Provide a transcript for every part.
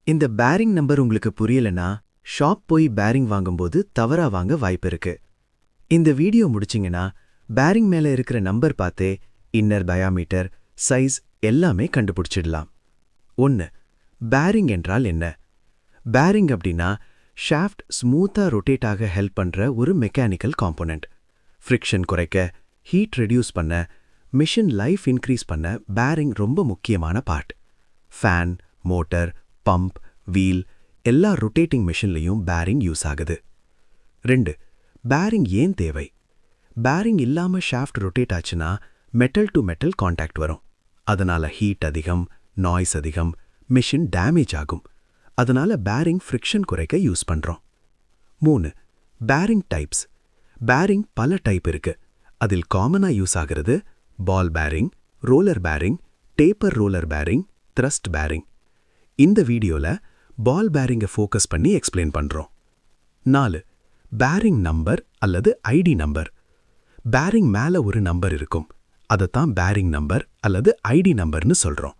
இந்த bearing number உங்களுக்கு புரியலனா shop போய் பேரிங் வாங்கும்போது தவறா வாங்க வாய்ப்பு இருக்கு. இந்த வீடியோ முடிச்சிங்கன்னா பேரிங் மேல இருக்கிற நம்பர் பார்த்தே இன்னர் டயாமீட்டர், சைஸ் எல்லாமே கண்டுபிடிச்சிடலாம். 1. பேரிங் என்றால் என்ன? பேரிங் அப்படின்னா ஷாஃப்ட் ஸ்மூத்தா ரொட்டேட் ஆக ஹெல்ப் பண்ற ஒரு மெக்கானிக்கல் காம்போனன்ட். ஃப்ரிக்ஷன் குறைக்க, ஹீட் ரெடியூஸ் பண்ண, மிஷின் லைஃப் இன்க்ரீஸ் பண்ண பேரிங் ரொம்ப முக்கியமான part. Fan, motor, pump, wheel எல்லா ரொட்டேட்டிங் மிஷின்லையும் பேரிங் யூஸ் ஆகுது. 2. பேரிங் ஏன் தேவை? பேரிங் இல்லாம ஷாஃப்ட் ரொட்டேட் ஆச்சுன்னா மெட்டல் டு மெட்டல் கான்டாக்ட் வரும். அதனால ஹீட் அதிகம், நாய்ஸ் அதிகம், மிஷின் டேமேஜ் ஆகும். அதனால பேரிங் ஃப்ரிக்ஷன் குறைக்க யூஸ் பண்றோம். 3. Bearing types. பேரிங் பல டைப் இருக்கு. அதில் காமனா யூஸ் ஆகிறது ball bearing, roller bearing, taper roller bearing, thrust bearing. இந்த வீடியோல பால் பேரிங்கை ஃபோக்கஸ் பண்ணி எக்ஸ்பிளைன் பண்றோம். 4. பேரிங் நம்பர் அல்லது ஐடி நம்பர். பேரிங் மேல ஒரு நம்பர் இருக்கும். அதைத்தான் பேரிங் நம்பர் அல்லது ஐடி நம்பர்னு சொல்றோம்.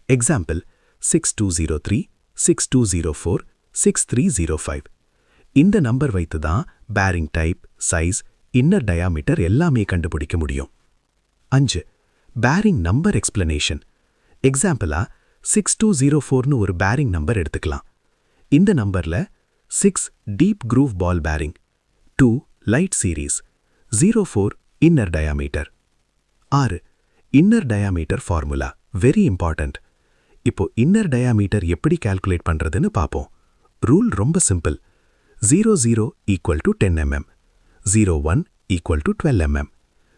எக்ஸாம்பிள் 6203, 6204, 6305. இந்த நம்பர் வைத்து தான் bearing type, size, inner diameter எல்லாமே கண்டுபிடிக்க முடியும். 5. Bearing number explanation. எக்ஸாம்பிளா 6204னு ஒரு பேரிங் நம்பர் எடுத்துக்கலாம். இந்த நம்பர்ல 6 deep groove ball bearing, 2 light series, 04 inner diameter. 6. Inner diameter formula very important. இப்போ இன்னர் டயாமீட்டர் எப்படி கால்குலேட் பண்றதுன்னு பார்ப்போம். ரூல் ரொம்ப simple. 00 equal to 10 mm, 01 equal to 12 mm,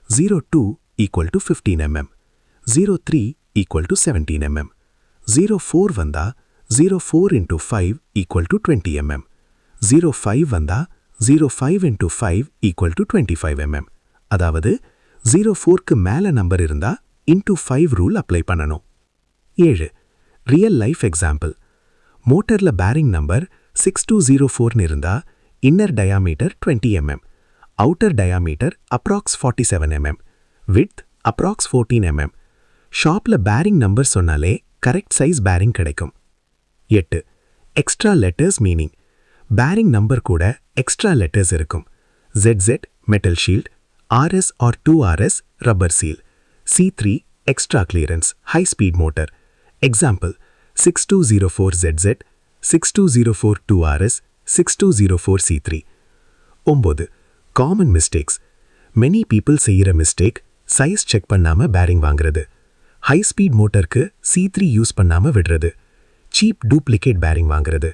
02 equal to 15 mm, 03 equal to 17 mm, 04 வந்தா 04 into 5 equal to 20 mm, 05 வந்தா 05 into 5 equal to 25 mm. அதாவது 04க்கு மேல number இருந்தா into 5 ரூல் அப்ளை பண்ணணும். 7. Real life example. மோட்டர்ல பேரிங் நம்பர் 6204னு இருந்தா inner diameter 20 mm, outer diameter approx 47 mm, width approx 14 mm. ஷாப்ல பேரிங் நம்பர் சொன்னாலே கரெக்ட் சைஸ் பேரிங் கிடைக்கும். 8. Extra letters meaning. Bearing number கூட எக்ஸ்ட்ரா லெட்டர்ஸ் இருக்கும். ZZ metal shield, RS or 2RS rubber seal, C3 extra clearance high speed motor. Example 6204ZZ, 6204 2RS, 6204 C3. 9. Common mistakes. Many people செய்கிற mistake size check பண்ணாம bearing வாங்குறது, high speed மோட்டருக்கு C3 use பண்ணாம விடுறது, cheap duplicate bearing வாங்குறது.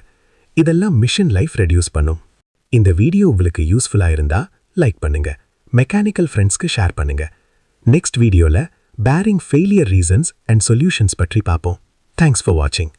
இதெல்லாம் machine life reduce பண்ணும். இந்த வீடியோ உங்களுக்கு யூஸ்ஃபுல்லா இருந்தா லைக் பண்ணுங்க, மெக்கானிக்கல் ஃப்ரெண்ட்ஸ்க்கு ஷேர் பண்ணுங்க. நெக்ஸ்ட் வீடியோல bearing failure reasons and solutions பற்றி பார்ப்போம். தேங்க்ஸ் ஃபார் வாட்சிங்.